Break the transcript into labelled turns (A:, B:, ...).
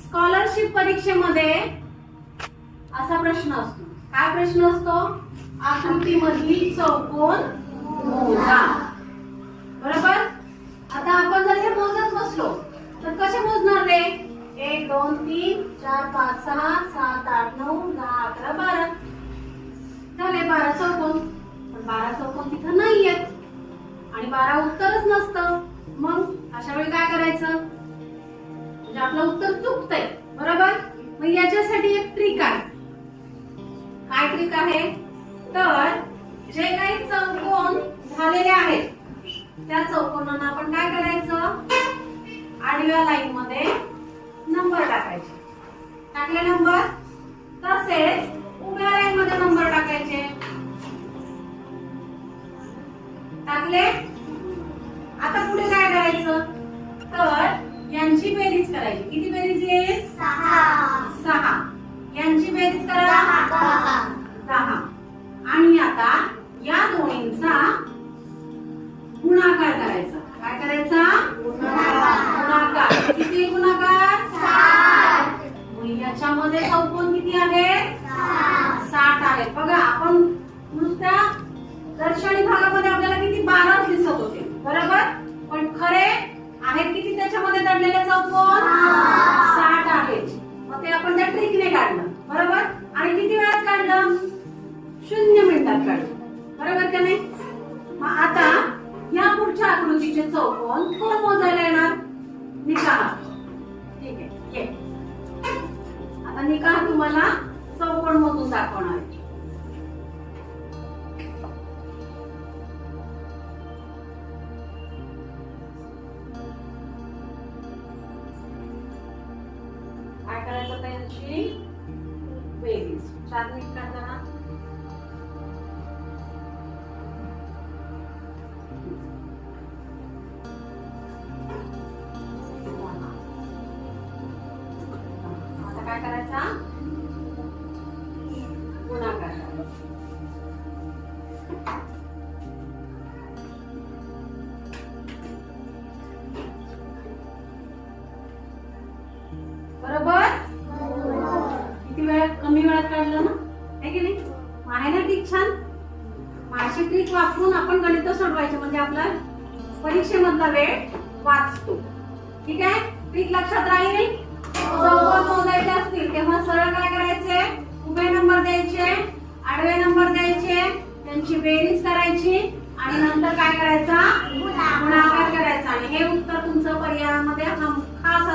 A: Scholarship परीक्षेमध्ये असा प्रश्न असतो. काय प्रश्न असतो? आकृतीमधील चौकोन मोजा. बरोबर. आता आपण जर हे मोजत बसलो तर कसे मोजणार रे? 1 2 3 4 5 6 7 8 9 10 11 12 झाले 12 चौकोन. पण 12 चौकोन तिथं नाहीयेत आणि 12 उत्तरच नसतं. मग अशा वेळी काय करायचं? म्हणजे आपलं उत्तर चुकतंय. बरोबर. मग याच्यासाठी एक ट्रिक आहे. काय ट्रिक आहे? तर जे काही चौकोन झालेले आहेत त्या चौकोनांना आपण काय करायचं? आडव्या लाईन मध्ये नंबर टाकायचे. टाकले नंबर. तसेच उभ्या लाईन मध्ये नंबर टाकायचे. टाकले. आता पुढे काय करायचं? तर यांची बेरीज करायची. किती बेरीज येईल? 6. यांची बेरीज करा 10. आणि आता या दोन्हींचा गुणाकार करायचा. काय करायचा? गुणाकार. किती गुणाकार? 60. याच्यामध्ये चौकोन किती आहे? 60 आहे. बघा आपण नुसत्या दर्शनी भागामध्ये आपल्याला किती 12 दिसत होते. बरोबर. पण खरे आहेत किती त्याच्यामध्ये दडलेले चौकोन? 60 आहेत. मग ते आपण त्या ट्रिकने काढलं. बरोबर. आणि किती वेळात काढलं? 0 मिनिटात काढलं. बरोबर का नाही? मग आता या पुढच्या आकृतीचे चौकोन कोण मोजायला येणार? निकाह. ठीक आहे. आता निकाह तुम्हाला चौकोन मोजून दाखवणार आहे. काय करायचं? त्यांची बेरीज 4 मिनिटात जरा. आता काय करायचा? गुणाकार करायचा. बरोबर. किती वेळात? कमी वेळात काढलं ना? आहे की नाही? आहे ना ट्रिक छान? अशी ट्रिक वापरून आपण गणित सोडवायचे म्हणजे आपला परीक्षेमधला वेळ वाचतो. ठीक आहे. ट्रिक लक्षात राहील. चौकोन मोजायचे असतील तेव्हा सरळ काय करायचे? उभे नंबर द्यायचे, आडवे नंबर द्यायचे, त्यांची बेरीज करायची आणि नंतर काय करायचा? गुणाकार करायचा. आणि हे उत्तर तुमचं पर्यायामध्ये खास